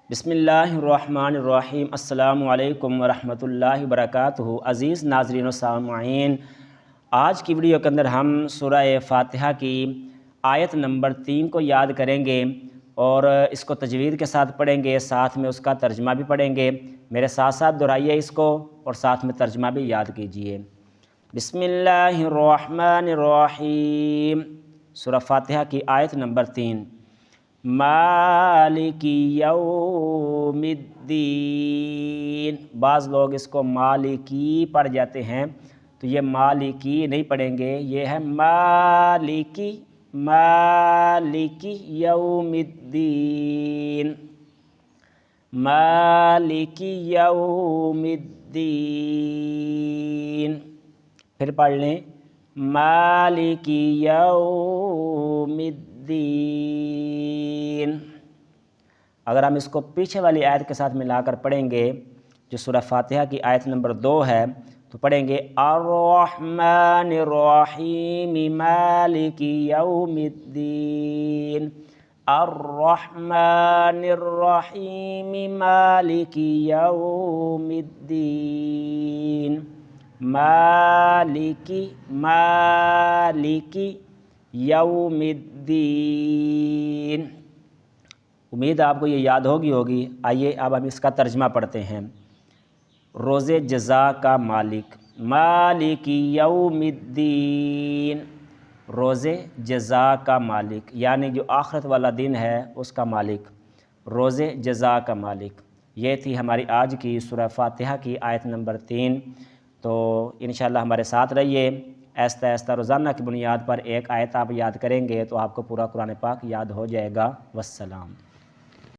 بسم اللہ الرحمن الرحیم۔ السلام علیکم ورحمۃ اللہ وبرکاتہ۔ عزیز ناظرین و سامعین، آج کی ویڈیو کے اندر ہم سورہ فاتحہ کی آیت نمبر 3 کو یاد کریں گے اور اس کو تجوید کے ساتھ پڑھیں گے، ساتھ میں اس کا ترجمہ بھی پڑھیں گے۔ میرے ساتھ ساتھ دہرائیے اس کو اور ساتھ میں ترجمہ بھی یاد کیجئے۔ بسم اللہ الرحمن الرحیم۔ سورہ فاتحہ کی آیت نمبر 3۔ مالک یوم الدین۔ بعض لوگ اس کو مالکی پڑھ جاتے ہیں، تو یہ مالکی نہیں پڑھیں گے، یہ ہے مالکی یوم الدین، مالک یوم الدین۔ پھر پڑھ لیں مالک یوم الدین۔ اگر ہم اس کو پیچھے والی آیت کے ساتھ ملا کر پڑھیں گے جو سورہ فاتحہ کی آیت نمبر 2 ہے، تو پڑھیں گے الرحمن الرحیم مالک یوم الدین، الرحمن الرحیم مالک یوم الدین، مالک یوم الدین۔ امید آپ کو یہ یاد ہوگی۔ آئیے اب ہم اس کا ترجمہ پڑھتے ہیں۔ روز جزا کا مالک، مالک یوم الدین، روز جزا کا مالک، یعنی جو آخرت والا دن ہے اس کا مالک، روز جزا کا مالک۔ یہ تھی ہماری آج کی سورہ فاتحہ کی آیت نمبر 3۔ تو انشاءاللہ ہمارے ساتھ رہیے۔ آہستہ آہستہ روزانہ کی بنیاد پر ایک آیت آپ یاد کریں گے تو آپ کو پورا قرآن پاک یاد ہو جائے گا۔ والسلام۔